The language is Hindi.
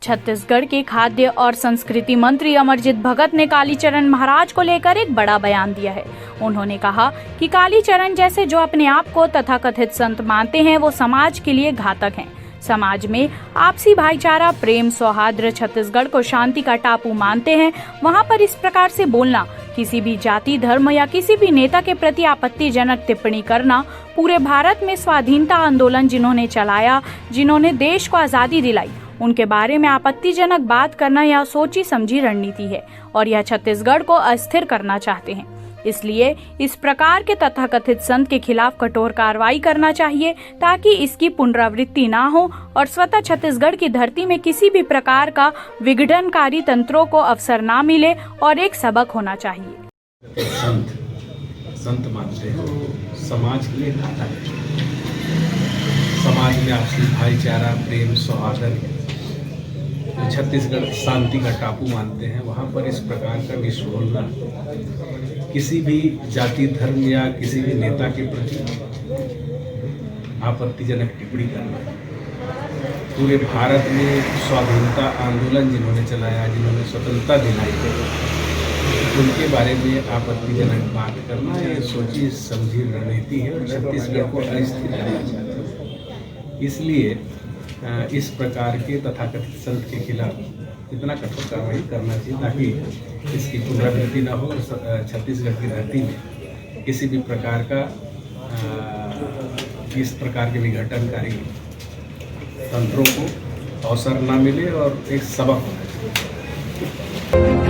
छत्तीसगढ़ के खाद्य और संस्कृति मंत्री अमरजीत भगत ने कालीचरण महाराज को लेकर एक बड़ा बयान दिया है। उन्होंने कहा कि कालीचरण जैसे जो अपने आप को तथाकथित संत मानते हैं वो समाज के लिए घातक हैं। समाज में आपसी भाईचारा, प्रेम, सौहार्द, छत्तीसगढ़ को शांति का टापू मानते हैं, वहां पर इस प्रकार से बोलना, किसी भी जाति, धर्म या किसी भी नेता के प्रति आपत्तिजनक टिप्पणी करना, पूरे भारत में स्वाधीनता आंदोलन जिन्होंने चलाया, जिन्होंने देश को आजादी दिलाई, उनके बारे में आपत्तिजनक बात करना यह सोची समझी रणनीति है और यह छत्तीसगढ़ को अस्थिर करना चाहते हैं। इसलिए इस प्रकार के तथाकथित संत के खिलाफ कठोर कार्रवाई करना चाहिए ताकि इसकी पुनरावृत्ति ना हो और स्वतः छत्तीसगढ़ की धरती में किसी भी प्रकार का विघटनकारी तंत्रों को अवसर ना मिले और एक सबक होना चाहिए। संत मानते हैं समाज के लिए घातक है। समाज में आपसी भाईचारा, प्रेम, सौहार्द, छत्तीसगढ़ शांति का टापू मानते हैं, वहाँ पर इस प्रकार का विश्व बोलना, किसी भी जाति, धर्म या किसी भी नेता के प्रति आपत्तिजनक टिप्पणी करना, पूरे भारत में स्वाधीनता आंदोलन जिन्होंने चलाया, जिन्होंने स्वतंत्रता दिलाई, उनके बारे में आपत्तिजनक बात करना ये सोची समझी रणनीति है और छत्तीसगढ़ को अस्थिर करना चाहते हैं। इसलिए इस प्रकार के तथाकथित संत के खिलाफ इतना कठोर कार्रवाई करना चाहिए ताकि इसकी पुनरावृत्ति न हो और छत्तीसगढ़ की धरती में किसी भी प्रकार का इस प्रकार के विघटनकारी तंत्रों को अवसर न मिले और एक सबक होना चाहिए।